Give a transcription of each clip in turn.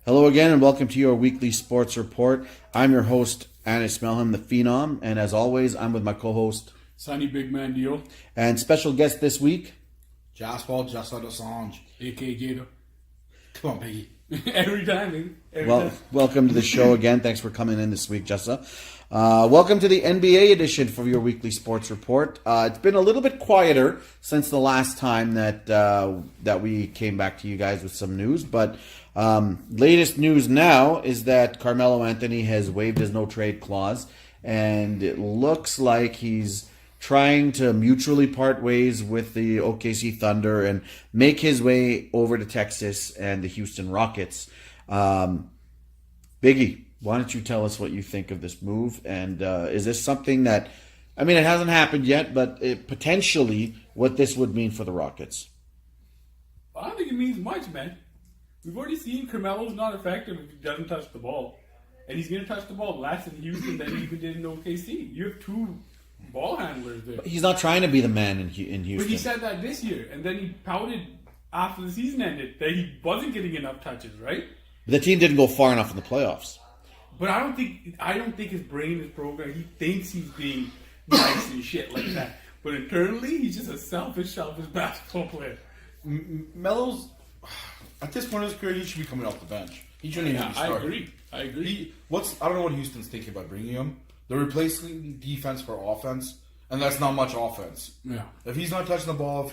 Hello again, and welcome to your weekly sports report. I'm your host, Anis Melham, the Phenom, and as always, I'm with my co-host Sonny Big Man Deal, and special guest this week. Jasper Just Out Assange. aka Gator. Come on, Piggy. Every time, man. Well, welcome to the show again. Thanks for coming in this week, Jessa. Welcome to the NBA edition for your weekly sports report. It's been a little bit quieter since the last time that we came back to you guys with some news, but latest news now is that Carmelo Anthony has waived his no-trade clause, and it looks like he's trying to mutually part ways with the OKC Thunder and make his way over to Texas and the Houston Rockets. Biggie, why don't you tell us what you think of this move? And is this something that, I mean, it hasn't happened yet, but potentially what this would mean for the Rockets? I don't think it means much, man. We've already seen Carmelo's not effective if he doesn't touch the ball. And he's going to touch the ball less in Houston than he even did in OKC. You have two ball handlers there. He's not trying to be the man in Houston. But he said that this year, and then he pouted after the season ended that he wasn't getting enough touches, right? The team didn't go far enough in the playoffs. But I don't think his brain is programmed. He thinks he's being nice and shit like that. But internally, he's just a selfish basketball player. Melo's, at this point in his career, he should be coming off the bench. He shouldn't even be starting. I agree. I don't know what Houston's thinking about bringing him. They're replacing defense for offense, and that's not much offense. Yeah. If he's not touching the ball, if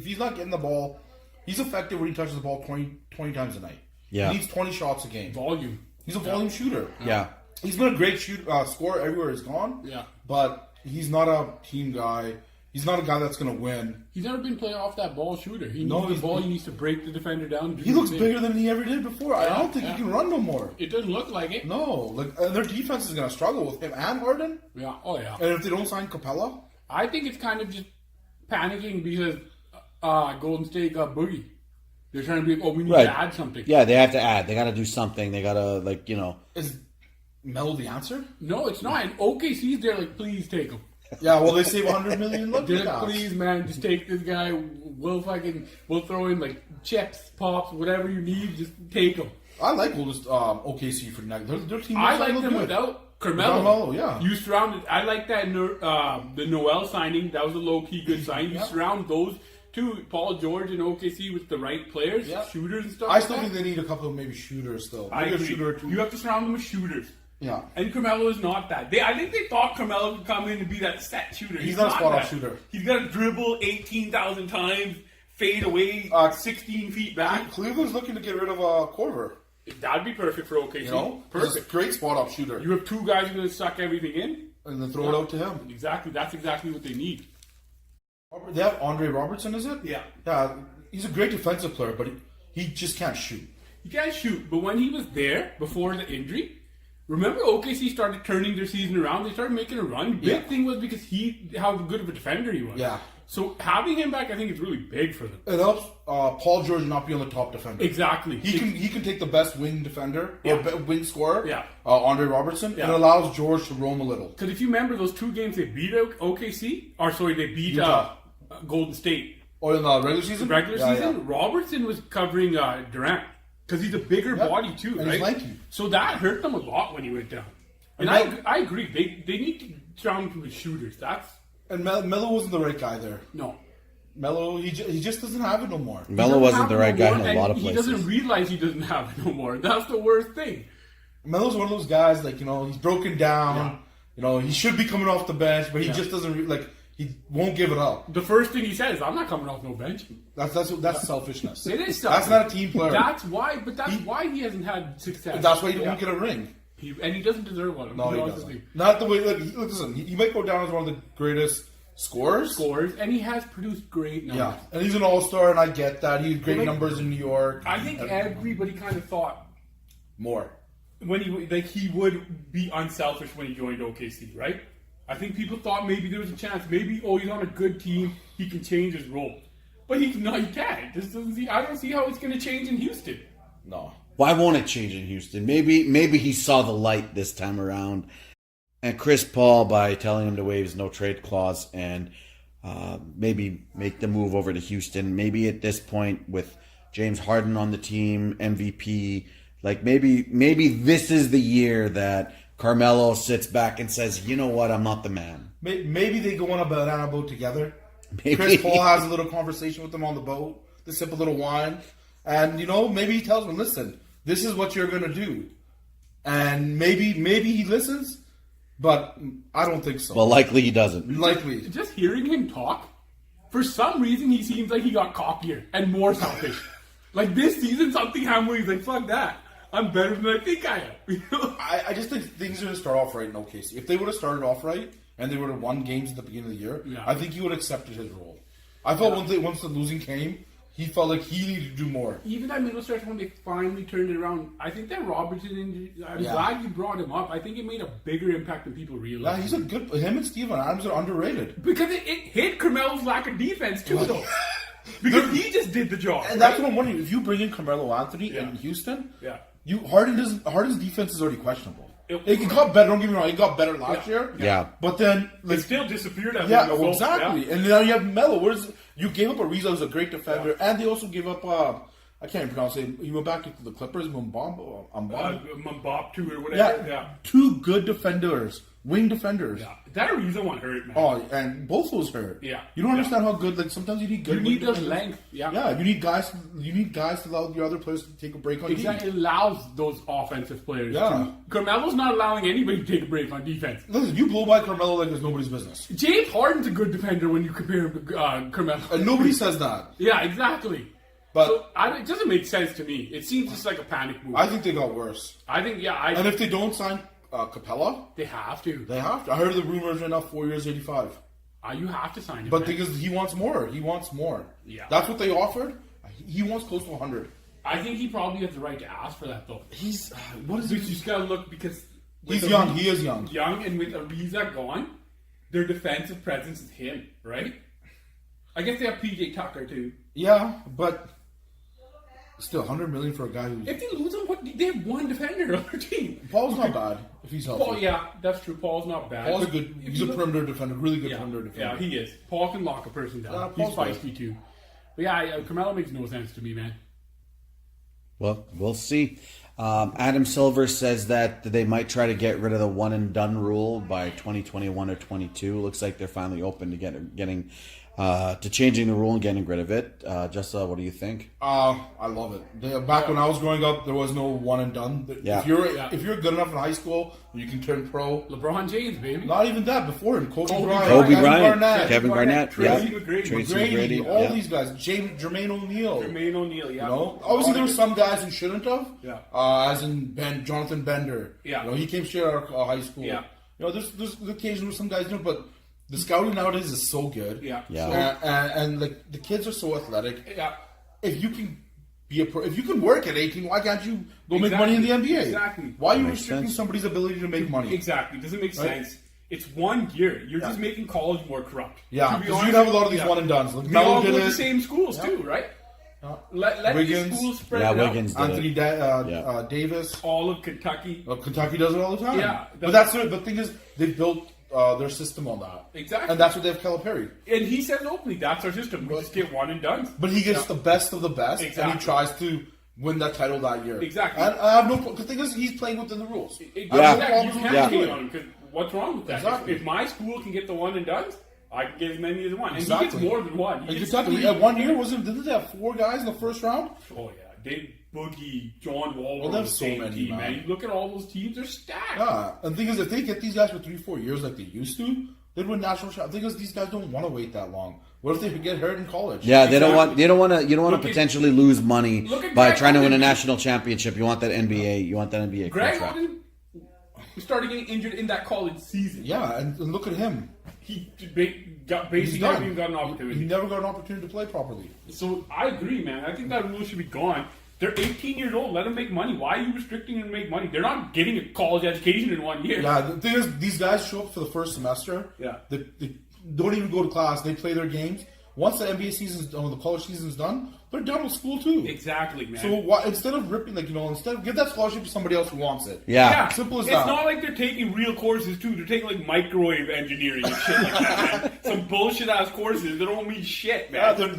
he's not getting the ball, he's effective when he touches the ball 20 times a night. Yeah. He needs 20 shots a game. Volume. He's a volume shooter. Yeah. He's been a great scorer everywhere he's gone. Yeah. But he's not a team guy. He's not a guy that's going to win. He's never been playing off that ball shooter. He No, needs the he's- ball. He needs to break the defender down. He looks bigger than he ever did before. I don't think yeah. he can run no more. It doesn't look like it. No, their defense is going to struggle with him and Harden. Yeah. Oh yeah. And if they don't sign Capella, I think it's kind of just panicking because Golden State got Boogie. They're trying to be like, oh, we need Right. to add something. Yeah, they have to add. They got to do something. They got to, is Melo the answer? No, it's not. And OKC's there like, please take him. Yeah, well, they save $100 million. Look They're at like, that. please, man, just take this guy. We'll throw in like chips, pops, whatever you need. Just take him. I like OKC for next. Their team. I looks like look them good. without Carmelo. Carmelo, yeah. You surrounded. I like that. The Noel signing. That was a low key good sign. You Yeah. surround those two, Paul George and OKC, with the right players, Yeah. shooters and stuff. I like still that. think they need a couple of maybe shooters still. I Maybe a agree. shooter or two. You have to surround them with shooters. Yeah. And Carmelo is not that. I think they thought Carmelo could come in and be that set shooter. He's not a spot-up that. shooter. He's got to dribble 18,000 times, fade away 16 feet back. Cleveland's looking to get rid of Corver. That'd be perfect for OKC. You know, he's a Perfect. great spot-up shooter, You have two guys who are going to suck everything in. and then throw it out to him. Exactly. That's exactly what they need. They have Andre Robertson, is it? Yeah. Yeah, he's a great defensive player, but he just can't shoot. He can't shoot, but when he was there before the injury, remember OKC started turning their season around. They started making a run. Big Yeah. thing was because how good of a defender he was. Yeah. So having him back, I think, is really big for them. It helps Paul George not be on the top defender. Exactly. He can take the best wing defender Yeah. or wing scorer, Yeah. Andre Robertson, Yeah. and it allows George to roam a little. Because if you remember those two games they beat OKC, they beat Utah. Golden State Or in the regular season? regular Yeah, season. yeah. Robertson was covering Durant because he's a bigger Yeah. body too, And right? he's lanky. So that hurt them a lot when he went down. And And I agree. They need to surround him with shooters. That's And Melo wasn't the right guy there. no. Melo, he just doesn't have it no more. Melo wasn't the right guy in a lot of He places. doesn't realize he doesn't have it no more. That's the worst thing. Melo's one of those guys, like, he's broken down. Yeah. He should be coming off the bench, but he Yeah. just doesn't, he won't give it up. The first thing he says, "I'm not coming off no bench." That's selfishness. It is. That's not a team player. That's why. But that's why he hasn't had success. That's why he Yeah. won't get a ring. And he doesn't deserve one. No, he honestly. doesn't. Not the way. Listen, he might go down as one of the greatest scorers. Scores, and he has produced great numbers. Yeah, and he's an all-star, and I get that. He had great Well, numbers in New York. I think everybody kind of thought More. when he would be unselfish when he joined OKC, right? I think people thought maybe there was a chance. Maybe he's on a good team, he can change his role, but he can't. I don't see how it's going to change in Houston. No. Why won't it change in Houston? Maybe he saw the light this time around. And Chris Paul, by telling him to waive his no-trade clause and maybe make the move over to Houston, maybe at this point with James Harden on the team, MVP, Like maybe this is the year that Carmelo sits back and says, "You know what? I'm not the man." Maybe they go on a banana boat together. Maybe. Chris Paul has a little conversation with them on the boat. They sip a little wine. And, maybe he tells them, listen, this is what you're going to do. And maybe he listens, but I don't think so. Well, likely he doesn't. Likely. Just hearing him talk, for some reason he seems like he got cockier and more selfish. Like this season, something happened where he's like, fuck that. I'm better than I think I am. I just think things are going to start off right in OKC. If they would have started off right and they would have won games at the beginning of the year, Yeah. I think he would have accepted his role. I felt once the losing came, he felt like he needed to do more. Even that middle stretch when they finally turned it around, I think that Robertson injury, I'm Yeah. glad you brought him up. I think it made a bigger impact than people Yeah, realize. he's a good. Him and Steven Adams are underrated. Because it hit Carmelo's lack of defense too, though. Because he just did the job. And that's what I'm wondering. If you bring in Carmelo Anthony Yeah. in Houston, Yeah. Harden's defense is already questionable. It- got better. Don't get me wrong. It got better last year. Yeah. But then, It still disappeared after yeah, the result. exactly. Yeah. And now you have Melo. You gave up Ariza, who's a great defender, and they also gave up. I can't even pronounce it. He went back to the Clippers. Mbop Mbop too or Yeah, whatever. Yeah. two good defenders, wing defenders. Yeah. That Ariza one hurt, man. Oh, and both those hurt. Yeah. You don't Yeah. understand how good. Like sometimes you need good. You need wing the defenders. length. Yeah. Yeah, you need guys. You need guys to allow your other players to take a break on Exactly. It defense. allows those offensive players. Yeah. To, Carmelo's not allowing anybody to take a break on defense. Listen, you blow by Carmelo like there's nobody's business, James Harden's a good defender when you compare him to Carmelo. and nobody says that. Yeah, exactly. But So it doesn't make sense to me. It seems just like a panic move. I think they got worse. I think, And if they don't sign Capella, they have to. they have to. I heard the rumors right now 4 years, 85. You have to sign him. But man. because he wants more. He wants more. Yeah. That's what they offered. He wants close to 100. I think he probably has the right to ask for that, though. He's what is You just gotta look because with He's young. He is young. young, and with Ariza gone, their defensive presence is him, right? I guess they have PJ Tucker too. Yeah, but still 100 million for a guy who. If they lose him, they have one defender on their team. Paul's not bad if he's healthy. Paul, yeah, that's true. Paul's not bad. Paul's a But good. if He's you a look- perimeter defender. Really good Yeah, perimeter yeah, defender. he is. Paul can lock a person down. Yeah, He's Paul's good. feisty too. But yeah, Carmelo makes no sense to me, man. Well, we'll see. Adam Silver says that they might try to get rid of the one and done rule by 2021 or 22. Looks like they're finally open to getting to changing the rule and getting rid of it. Jessa, what do you think? I love it. Back when I was growing up, there was no one and done. Yeah. If you're good enough in high school, you can turn pro. LeBron James, baby. Not even that. Before him, Kobe Bryant, Kobe Kevin Bryant, Garnett, Kevin Garnett, Tracy yeah. McGrady, Tracy Grady, McGrady, all yeah. these guys. Jermaine O'Neal. Jermaine O'Neal, yeah. You know, obviously there were some guys who shouldn't have. Yeah. As in Jonathan Bender. Yeah. You know, he came straight out of high school. Yeah. You know, there's the occasion where some guys do, but the scouting nowadays is so good. Yeah. Yeah. And like the kids are so athletic. Yeah. If you can be a pro, if you can work at 18, why can't you go make money in the NBA? Exactly. Why are you Makes restricting sense. somebody's ability to make money? Exactly. Doesn't make Right? sense. It's 1 year. You're just making college more corrupt. Yeah, To be because honest, you have a lot of these yeah. one and dones. Like We Melo all did go to it. the same schools too, right? Let Wiggins. these schools spread Yeah, it out. Wiggins did Anthony it. Yeah. Davis. All of Kentucky. Kentucky does it all the time. Yeah, but that's it. The thing is, they built their system on that. Exactly. And that's what they have Calipari. And he says openly, that's our system. We just get one and done. But he gets the best of the best, and Exactly. he tries to win that title that year. Exactly. And I have no. The thing is, he's playing within the rules. Yeah. You problems can't with Yeah. hate on him because what's wrong with that? Exactly. If my school can get the one and done, I can get as many as one. And he Exactly. gets more than one. He gets Exactly. 3. At 1 year, didn't they have 4 guys in the first round? Oh yeah, Dave Boogie, John Wall were on the there's so same many, team, man. man. You look at all those teams; they're stacked. Yeah. And the thing is, if they get these guys for 3-4 years like they used to, they'd win national champ. The thing is, these guys don't want to wait that long. What if they get hurt in college? Yeah, they don't want. Exactly. You don't want to. You don't want Look to at- potentially lose money look at by Greg trying to win a Oden. national championship. You want that NBA. You want that NBA Greg contract. Oden started getting injured in that college season. Yeah, and look at him. He He's basically done. never even got an He opportunity. never got an opportunity to play properly. So I agree, man. I think that rule should be gone. They're 18 years old. Let them make money. Why are you restricting them to make money? They're not getting a college education in 1 year. Yeah, the thing is, these guys show up for the first semester. Yeah. They don't even go to class. They play their games. Once the NBA season's done, the college season's done, they're done with school too. Exactly, man. So why, instead of ripping, give that scholarship to somebody else who wants it. Yeah. Simple as it's that. not like they're taking real courses too. They're taking like microwave engineering and shit like that, man. Some bullshit ass courses that don't mean shit, Yeah, man.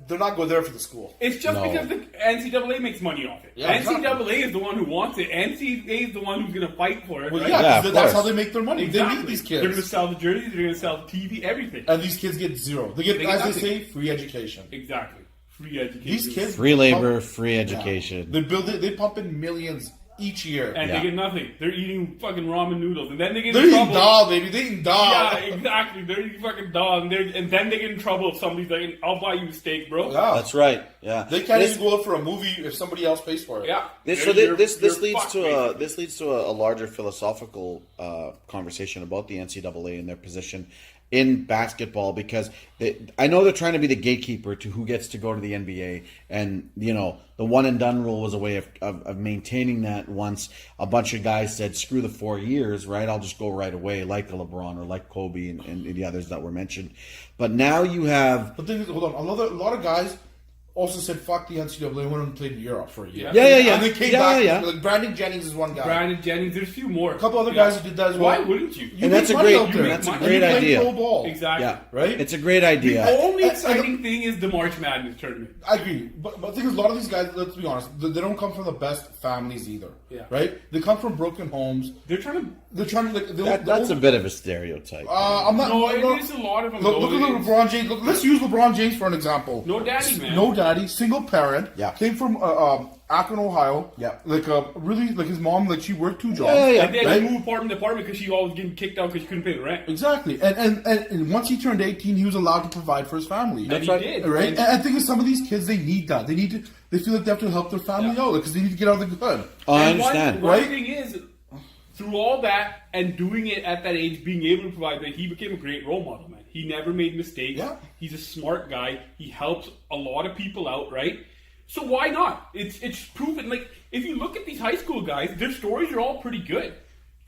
they're not going there for the school. It's just No. because the NCAA makes money off it. Yeah, NCAA exactly. is the one who wants it. NCAA is the one who's going to fight for it. Well, right? yeah, Yeah, 'cause of that's course. how they make their money. Exactly. They need these They're going to kids, sell the jerseys. They're going to sell the TV, everything. and these kids get zero. They get, They get as they nothing. say, free education. Exactly. Free education. These kids, Free labor, pump- free yeah. education. They build it. They pump in millions each year. And Yeah. they get nothing. They're eating fucking ramen noodles, and then they get They're in eating trouble. dal, baby. They eating dal. Yeah, exactly. They're eating fucking dog, and then they get in trouble if somebody's like, "I'll buy you a steak, bro." Yeah. That's right. Yeah. They can't This- even go out for a movie if somebody else pays for it. Yeah. This, They're- so you're- this you're leads fucked, to basically. this leads to a larger philosophical conversation about the NCAA and their position in basketball, because I know they're trying to be the gatekeeper to who gets to go to the NBA, and the one and done rule was a way of maintaining that. Once a bunch of guys said screw the 4 years, right, I'll just go right away, like the LeBron or like Kobe and the others that were mentioned. But now you have But then, hold on. A lot of guys also said fuck the NCAA, went and played in Europe for a year. Yeah. And they came Yeah, back. yeah. Like Brandon Jennings is one guy. Brandon Jennings. There's a few more. A couple other guys who did that as well. Why wouldn't you? You And that's make a money great- out there. that's a And great you play idea. Pro ball. Exactly. yeah, Right? It's a great idea. The only And- exciting thing is the March Madness tournament. I agree, but the thing is, a lot of these guys, let's be honest, they don't come from the best families either. Yeah. Right? They come from broken homes. They're trying to. They're trying to That's a bit of a stereotype. I'm not. No, I'm not- it is a lot of them. Look though. at LeBron James. Look, let's use LeBron James for an example. No daddy, man. No daddy, single parent. Yeah. Came from Akron, Ohio. Yeah. Like really, like his mom, like she worked 2 jobs. Yeah. And then Right? he moved apartment to apartment because she always getting kicked out because she couldn't pay the rent. Exactly. And once he turned 18, he was allowed to provide for his family. And he right. did. Right? And- And I think some of these kids, they need that. They feel like they have to help their family out because they need to get out of the good. Oh, I And understand. One Right? thing is, through all that and doing it at that age, being able to provide, that he became a great role model, man. He never made mistakes. Yeah. He's a smart guy. He helps a lot of people out, right? So why not? It's proven. Like, if you look at these high school guys, their stories are all pretty good.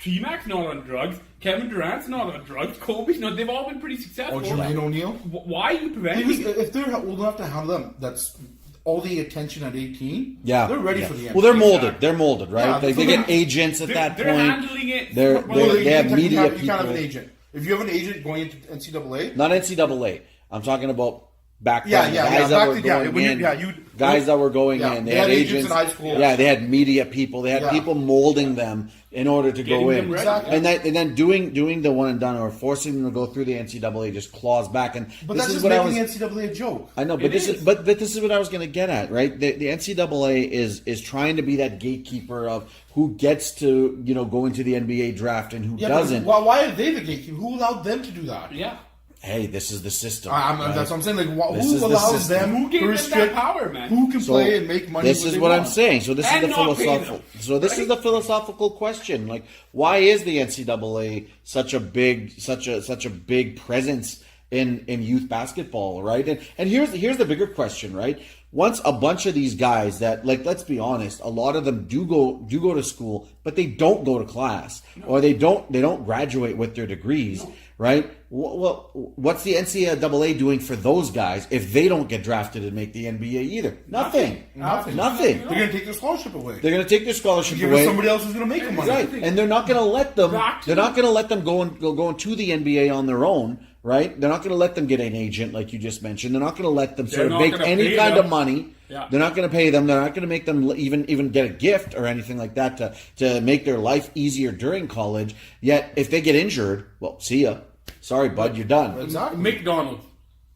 T-Mac's not on drugs. Kevin Durant's not on drugs. Kobe's not. They've all been pretty successful. Or Jermaine O'Neal. Why are you preventing Because it? if they're old enough to handle them, that's all the attention at 18. Yeah, they're ready yeah. for the NBA. Well, they're molded. Exactly. They're molded, right? Yeah, they so get they're- agents at that They're point. handling it. They're- Well, they have you media can't have an people. agent. If you have an agent going into NCAA, Not NCAA. I'm talking about back Yeah, then. yeah, guys yeah, that back were then, yeah, going when you- in. yeah, you- guys that were going yeah, in. they had agents in high school. Yeah, they had media people. They had Yeah. people molding them in order to Getting go them in. ready. Exactly. And then doing the one and done or forcing them to go through the NCAA just claws back. And but this that's is just what I making was. the NCAA a joke. I know, but It this is. is but this is what I was going to get at, right? The NCAA is trying to be that gatekeeper of who gets to go into the NBA draft and who Yeah, doesn't. But why are they the gatekeeper? Who allowed them to do that? Yeah. Hey, this is the system. That's what I'm saying. Like, This is who the allows system. them Who gave to them restrict that power, man? who can So, play and make money? This when is they what I'm want? saying. So this And is the not pay philosophical. them, So this is the philosophical question. Like, why is the NCAA such a big presence in youth basketball, right? And here's the bigger question, right? Once a bunch of these guys that, like, let's be honest, a lot of them do go to school, but they don't go to class, or they don't graduate with their degrees, right? Well, what's the NCAA doing for those guys if they don't get drafted and make the NBA either? Nothing. Nothing. Nothing. They're going to take their scholarship away. They're going to take their scholarship Give it away. to somebody else who's going to make them money. Right, and they're not going to let them. Back to They're not going to let them go into the NBA on their own, right? They're not going to let them get an agent, like you just mentioned. They're not going to let them sort of not make gonna any pay kind them. of money. Yeah. They're not going to pay them. They're not going to make them even get a gift or anything like that to make their life easier during college. Yet, if they get injured, well, see ya. Sorry, bud, you're done. Exactly. McDonald's.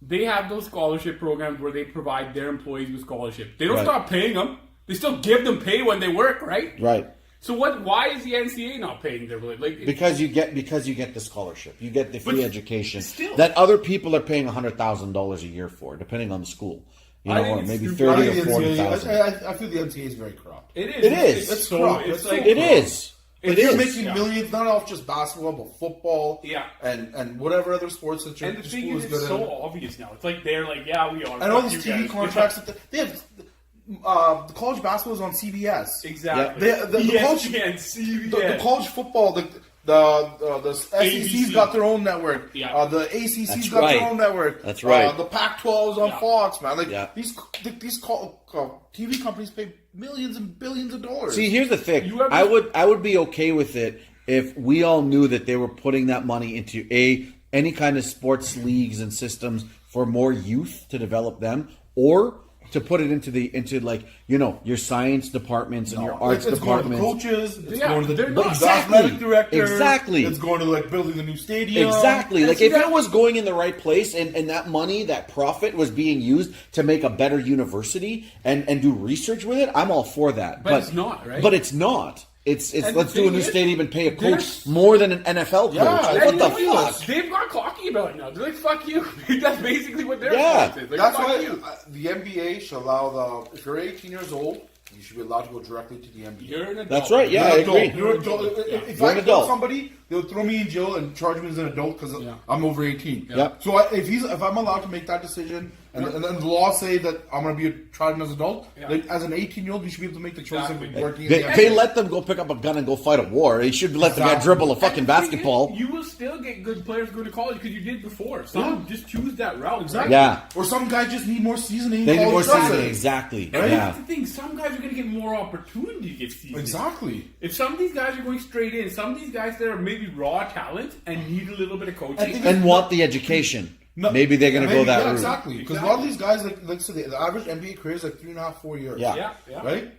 They have those scholarship programs where they provide their employees with scholarship. They don't Right. stop paying them. They still give them pay when they work, right? Right. So what? Why is the NCAA not paying their like? Because you get the scholarship, you get the free But education still. that other people are paying $100,000 a year for, depending on the school. You I know, think or it's maybe stupid. 30 I or think the 40,000. NCAA I feel the NCAA is very corrupt. It is. It is. It's so. corrupt. It's It's like It is. If It you're is. making Yeah. millions, not off just basketball, but football, Yeah. and whatever other sports that your And the school thing is, is it's good so at. obvious now. It's like they're like, yeah, we are. And all Fuck these you TV guys. contracts, they have the college basketball is on CBS. Exactly. The college- ESPN, CBS. The college football, The SEC's ABC. got their own network. Yeah. The ACC's That's got right. their own network. That's right. The Pac-12's on Yeah. Fox, man. Like Yeah. these TV companies pay millions and billions of dollars. See, here's the thing. You ever- I would be okay with it if we all knew that they were putting that money into any kind of sports leagues and systems for more youth to develop them, or to put it into like, you know, your science departments and your arts it's going to the departments. coaches. It's Yeah, going to the they're not- athletic director. Exactly. It's going to like building the new stadium. Exactly. And Like see, if that- it was going in the right place and that money, that profit was being used to make a better university and do research with it, I'm all for that. But it's not, right? But it's not. It's And let's the do a thing new is, stadium and pay a coach there's- more than an NFL coach. Yeah, Like, and what you the know what? fuck? They've got cocky about it now. They're like, fuck you. That's basically what their Yeah. response is. Like, That's fuck why you. the NBA should allow if you're 18 years old, you should be allowed to go directly to the NBA. You're an adult. That's right, yeah, You're I an adult. agree. You're an adult. If You're I an kill adult. somebody, they'll throw me in jail and charge me as an adult because Yeah. I'm over 18. Yeah. So if I'm allowed to make that decision, and then the law say that I'm going to be tried as an adult, Yeah. like, as an 18-year-old, you should be able to make the choice Exactly. of working. in They, the they NBA. let them go pick up a gun and go fight a war. They should let the guy Exactly. dribble a fucking And the thing is, basketball. You will still get good players going to college because you did before. Some just choose that route. Exactly. Yeah. Or some guys just need more seasoning. They need more college dressing. seasoning. Exactly. And Yeah. that's the thing. Some guys are going to get more opportunity to get seasoned. Exactly. If some of these guys are going straight in, some of these guys that are maybe raw talent and need a little bit of I coaching. think And want the education. Maybe they're going to go that route. Exactly. Because a lot of these guys, like so the average NBA career is like 3.5, 4 years. Yeah. Yeah. Right?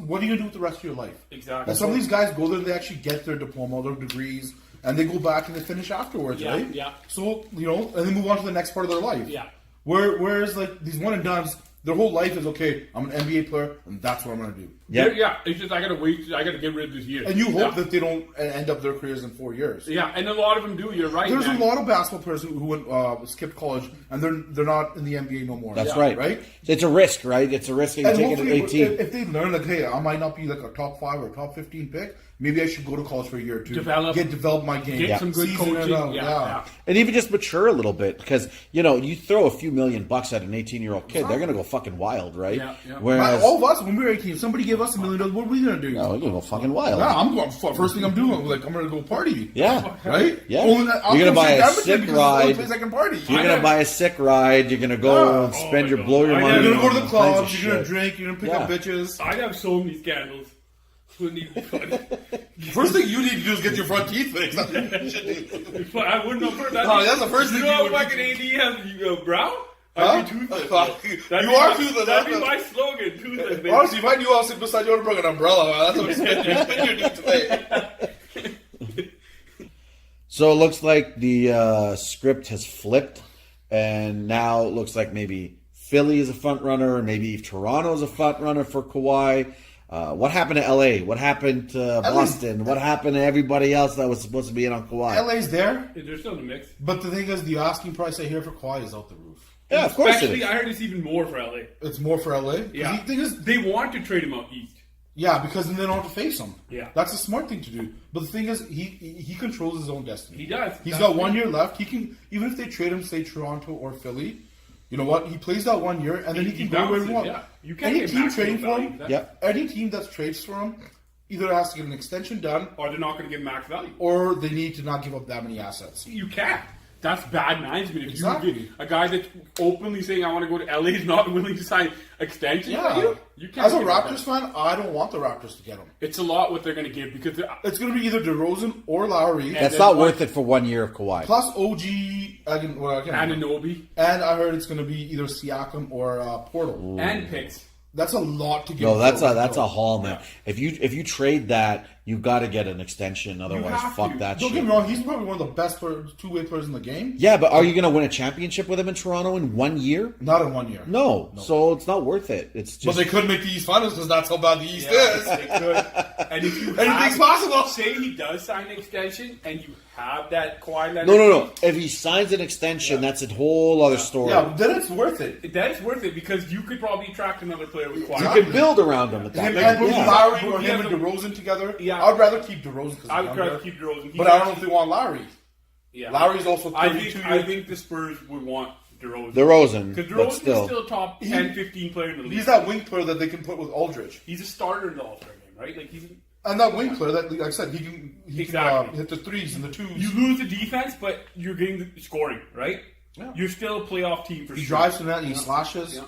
What are you going to do with the rest of your life? Exactly. And some of these guys go there, they actually get their diploma, their degrees, and they go back and they finish afterwards, Yeah, right? yeah. So, you know, and they move on to the next part of their life. Yeah. Whereas, like, these one and dones, their whole life is, okay, I'm an NBA player, and that's what I'm going to do. Yeah. Yeah. It's just I got to wait. I got to get rid of this year. And you hope Yeah. that they don't end up their careers in 4 years. Yeah, and a lot of them do. You're right. There's man. a lot of basketball players who went, skipped college, and they're not in the NBA no more. That's Yeah. right. Right? It's a risk, right? It's a risk that you And take it at hopefully, 18. if they learn like, hey, I might not be like a top 5 or top 15 pick, maybe I should go to college for a year or two, develop my game, Get some good season it coaching. out, Yeah. And even just mature a little bit, because you know you throw a few $1,000,000 at an 18-year-old kid, they're gonna go fucking wild, right? Yeah, yeah. Whereas, All of us, when we were 18, if somebody gave us $1 million, what are we gonna do? oh, they're gonna go fucking wild. Yeah, I'm going. First thing I'm doing, like, I'm gonna go party. Yeah. Right. Yeah. Only You're gonna come buy to a Edmonton sick because it's the only ride. place I can party. You're gonna buy a sick ride. You're gonna go Yeah. spend Oh your my blow your God. money. You're gonna go to the on all kinds of clubs. You're gonna shit. drink. You're gonna pick Yeah. up bitches. I'd have so many scandals. Wouldn't even funny. First thing you need to do is get your front teeth fixed. That's what you should do. But I wouldn't have heard that. No, that's the first you thing know you how would fucking AD has brow? Huh? I'd be toothless. That'd You be are my- toothless, That'd be that's my slogan, toothless. Baby. Honestly, if I knew I was sitting beside you, I would have brought an umbrella. Man. That's what you do today. So it looks like the script has flipped, and now it looks like maybe Philly is a front runner, maybe Toronto is a front runner for Kawhi. What happened to LA? What happened to Boston? What happened to everybody else that was supposed to be in on Kawhi? LA's there, They're still in the mix. but the thing is, the asking price I hear for Kawhi is out the roof. Yeah, of course it Actually, is. I heard it's even more for LA. It's more for LA. 'Cause Yeah. The thing is, They want to trade him out east. yeah, because then they don't have to face him. Yeah. That's a smart thing to do. But the thing is, he controls his own destiny. He does. He's That's got the 1 thing. year left. He can, even if they trade him, say Toronto or Philly, you know what? He plays that 1 year, and then he He can go where he bounces, wants. yeah. You can't Any get team maximum trading for value him, for that. Yep. any team that trades for him, either has to get an extension done, Or they're not going to give max value. or they need to not give up that many assets. You can't. That's bad management. If Exactly. you get a guy that's openly saying I want to go to LA is not willing to sign extension Yeah. for you can't. As a give up Raptors that. fan, I don't want the Raptors to get him. It's a lot what they're going to give because It's going to be either DeRozan or Lowry, That's then not what- worth it for 1 year of Kawhi. plus OG. Again, Ananobi and I heard it's going to be either Siakam or Portal. and picks. That's a lot to give. No, that's for a haul, man. If you trade that, you've got to get an extension. Otherwise, have fuck to. that Don't shit. get me wrong. He's probably one of the best two-way players in the game. Yeah, but are you going to win a championship with him in Toronto in 1 year? Not in 1 year. No. So it's not worth it. It's But just they could make the East Finals because that's how bad the East Yeah, is. they could. And if you Anything's have- possible. Say he does sign an extension and you have that Kawhi Leonard. no. If he signs an extension, that's a whole other story. Yeah, then it's worth it. That is worth it because you could probably attract another player with Kawhi. You can build around him at that Him point. and Yeah. Lowry But or he him has and a- DeRozan together. Yeah. I'd rather keep DeRozan because I he's would younger. rather keep DeRozan. He's But I don't know actually- if they want Lowry. Yeah. Lowry's also 32 I years. think the Spurs would want DeRozan. DeRozan, Because but DeRozan still. is still a top 10, 15 player in the league. He's that wing player that they can put with Aldridge. He's a starter in the All-Star game, right? Like he's And that wing player, that like I said, he can Exactly. hit the threes and the twos. You lose the defense, but you're getting the scoring, right? Yeah. You're still a playoff team for he sure. drives to the net, he slashes. Yeah.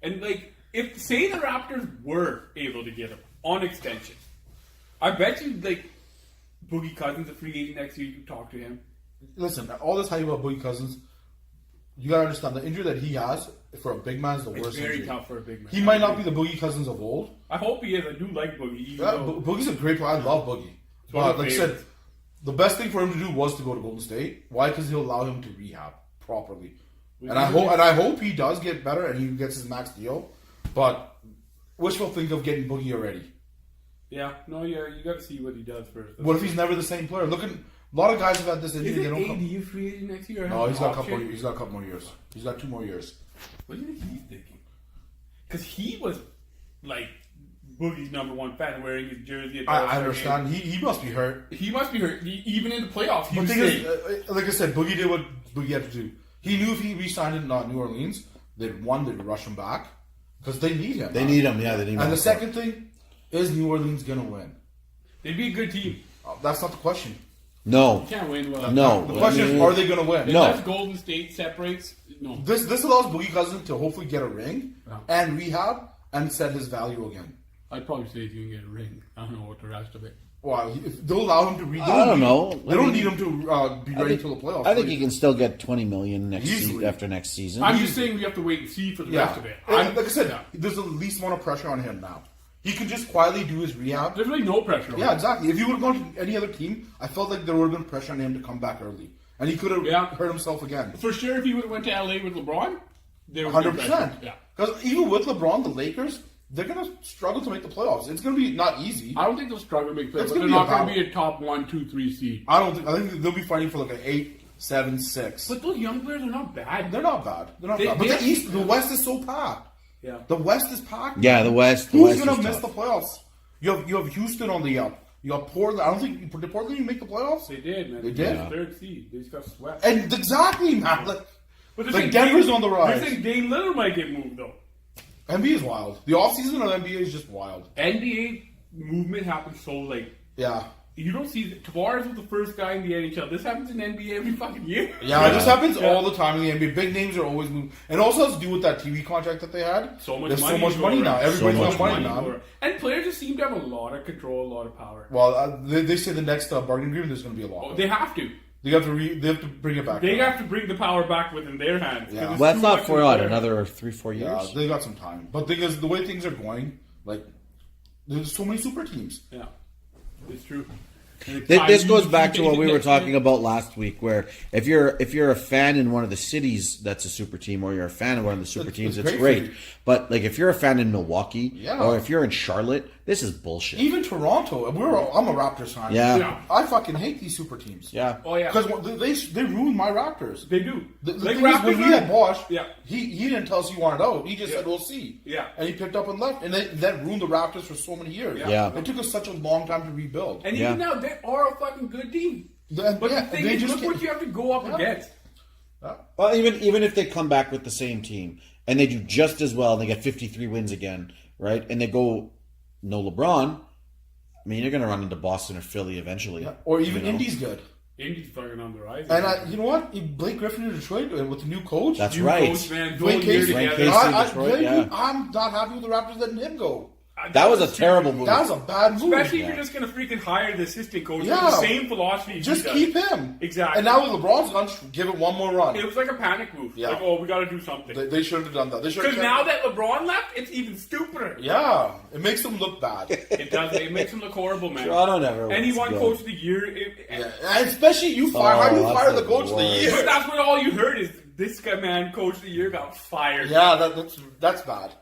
And like, if say the Raptors were able to get him on extension, I bet you like Boogie Cousins, a free agent next year, you can talk to him. Listen, all this hype about Boogie Cousins, you gotta understand the injury that he has for a big man is the It's worst very injury. tough for a big man. He might not be the Boogie Cousins of old. I hope he is. I do like Boogie. Even Yeah, though Boogie's a great player. I love Boogie. one of But my like I said, favorites. the best thing for him to do was to go to Golden State. Why? Because he'll allow him to rehab properly. We And I really- hope he does get better and he gets his max deal. But wishful think of getting Boogie already. yeah, no, yeah, you got to see what he does first. What if he's never the same player? Look at a lot of guys have had this injury. Is They it don't come. AD a free agent next year? Or No, have he's an got a couple. option? He's got a couple more years. He's got 2 more years. What do you think he's thinking? Because he was like Boogie's number one fan, wearing his jersey. At the I All-Star understand. He must be hurt. game. He must be hurt. Even in the playoffs, he But was the thing saying, is, like I said, Boogie did what Boogie had to do. He knew if he re-signed in New Orleans, they'd rush him back because they need him. They need him. Yeah, they need him. And the second thing is New Orleans gonna win? they'd be a good team. That's not the question. No, Can't win well. no. The question is, are they gonna win? No. Unless Golden State separates, no. This allows Boogie Cousins to hopefully get a ring Yeah. and rehab and set his value again. I'd probably say he's going to get a ring. I don't know what the rest of it. Well, if they'll allow him to I don't know. They don't need him to be ready till the playoffs. I think he can still get 20 million Easily. after next season. I'm just saying we have to wait and see for the rest of it. And like I said, yeah. there's the least amount of pressure on him now. He can just quietly do his rehab. There's really no pressure on Yeah, him. exactly. If he would have gone to any other team, I felt like there would have been pressure on him to come back early, and he could have Yeah. hurt himself again. For sure, if he would have went to LA with LeBron, there would be 100%. pressure. Yeah. Because even with LeBron, the Lakers, they're gonna struggle to make the playoffs. It's gonna be not easy. I don't think they'll struggle to make playoffs. It's But gonna they're be not a going to be a top 1, 2, 3 seed. I think they'll be fighting for like an 8, 7, 6. But those young players are not bad. They're not bad. They're not They- bad. But they the East, the West is so packed. Yeah. The West is packed. yeah, the West. The Who's West gonna is miss tough. the playoffs? You have Houston on the up. You have Portland. I don't think did Portland even make the playoffs. They did, man. They did? were third seed. They just got swept. And exactly, man. But they're Like saying Denver's Dame- on the rise. They're saying Dame Lillard might get moved, though. NBA is wild. The offseason of NBA is just wild. NBA movement happens so late. Yeah. You don't see Tavares was the first guy in the NHL. This happens in NBA every fucking year. Yeah, this happens Yeah. all the time in the NBA. Big names are always moving. And it also has to do with that TV contract that they had. So much There's money. so much money now. Everybody's So got much money Money now. for- And players just seem to have a lot of control, a lot of power. Well, they say the next bargaining agreement there's going to be a lot. Oh, they have to. They have to bring it back. They now. have to bring the power back within their hands. 'cause Yeah. it's Well, that's too not much for in what, there. another 3-4 years. Yeah, they got some time. But the thing is, the way things are going, like, there's so many super teams. Yeah, it's true. This goes back to what we were talking about last week, where if you're a fan in one of the cities that's a super team, or you're a fan of one of the super teams, it's it's great for great. you. But like if you're a fan in Milwaukee, Yeah. or if you're in Charlotte, this is bullshit. Even Toronto. I'm a Raptors fan. Yeah. Yeah. I fucking hate these super teams. Yeah. Oh yeah, Because they ruined my Raptors. they do. The Like thing is, when we had Bosch, Yeah. he didn't tell us he wanted out. He just Yeah. said, we'll see. Yeah. And he picked up and left. And that ruined the Raptors for so many years. Yeah. It took us such a long time to rebuild. And Yeah. even now, they are a fucking good team. But But yeah, the thing they is, just look can't- what you have to go up Yeah. against. Well, even if they come back with the same team and they do just as well, and they get 53 wins again, right? And they go no LeBron. I mean, you're going to run into Boston or Philly eventually. Or even you know? Indy's good. Indy's fucking on the rise. And you know what? Blake Griffin in Detroit with the new coach. That's You right. coach, man, Dwayne go year Casey. Dwayne together. Casey. in Detroit, dude, yeah. I'm not happy with the Raptors letting him go. That was a terrible move. That was a bad move. Especially if you're just going to freaking hire the assistant coach Yeah. with the same philosophy. as Just he does. keep him. Exactly. And now with LeBron's gone, give it one more run. It was like a panic move. Yeah. Like, oh, we got to do something. They shouldn't have done that. They should Because have now that LeBron left, it's even stupider. Yeah, it makes them look bad. It does. It makes him look horrible, man. Toronto never And he looks won good. Coach of the Year. Yeah. And especially you fire. How do you that's fire the the coach of the worst. year? But that's what all you heard is this guy, man, Coach of the Year got fired. Yeah, that's bad.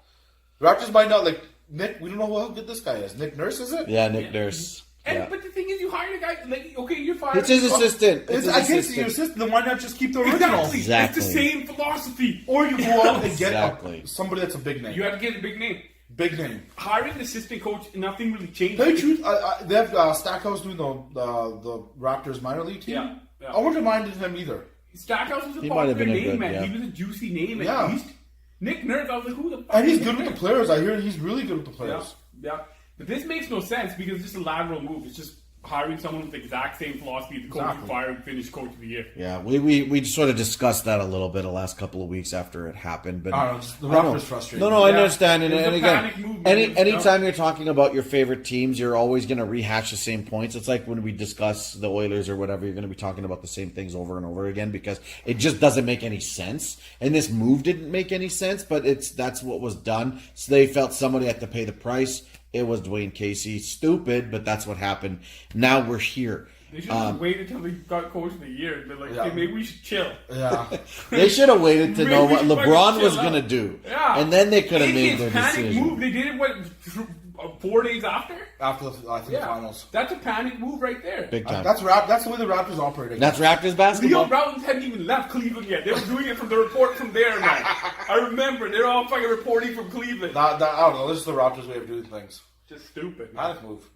Raptors might not like Nick. We don't know how good this guy is. Nick Nurse, is it? Yeah, Nick Nurse. And Yeah. but the thing is, you hired a guy like okay, you're fired. It's his assistant. It's his I guess assistant. your assistant. Then why not just keep the original? Exactly. Exactly. It's the same philosophy. Or you go out and get Exactly. somebody that's a big name. You have to get a big name. Big name. Hiring an assistant coach, nothing really changed. Tell you the truth, they have Stackhouse doing the Raptors minor league team. Yeah, yeah. I wouldn't have minded him either. Stackhouse was a He might have popular been a name, good, man. yeah. He was a juicy name Yeah. at least. Nick Nurse, I was like, who the fuck? And he's is good Nick with the Nurse? players. I hear he's really good with the Yeah, players. yeah. But this makes no sense because it's just a lateral move. It's just hiring someone with the exact same philosophy as the coach who fired and finished coach of the year. Yeah, we sort of discussed that a little bit the last couple of weeks after it happened. But I don't know, just the Raptors frustrating. No, I Yeah. understand. And, It was and a again, panic move, man. anytime you're talking about your favorite teams, you're always going to rehash the same points. It's like when we discuss the Oilers or whatever, you're going to be talking about the same things over and over again because it just doesn't make any sense. And this move didn't make any sense, but that's what was done. So they felt somebody had to pay the price. It was Dwayne Casey. Stupid, but that's what happened. Now we're here. They should have waited until they got coach of the year and been like, Yeah. hey, maybe we should chill. Yeah. They should have waited to Maybe know we what should LeBron fucking was chill going to out. do. Yeah. And then they could have It's made his their panic decision. move. They did it, 4 days after? After the finals. That's a panic move right there. Big time. That's the way the Raptors operate. That's Raptors Leo basketball. Brown hadn't even left Cleveland yet. They were doing it from the report from there now. I remember. They're all fucking reporting from Cleveland. I don't know. This is the Raptors' way of doing things. Just stupid. Panic move.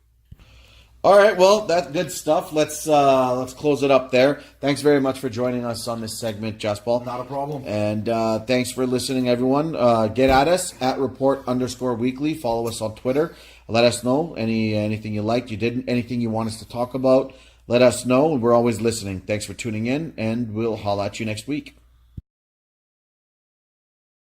All right, well, that's good stuff. Let's close it up there. Thanks very much for joining us on this segment, Just Paul. Not a problem. And thanks for listening, everyone. Get at us at report_weekly. Follow us on Twitter. Let us know anything you liked, you didn't, anything you want us to talk about. Let us know. We're always listening. Thanks for tuning in, and we'll holla at you next week.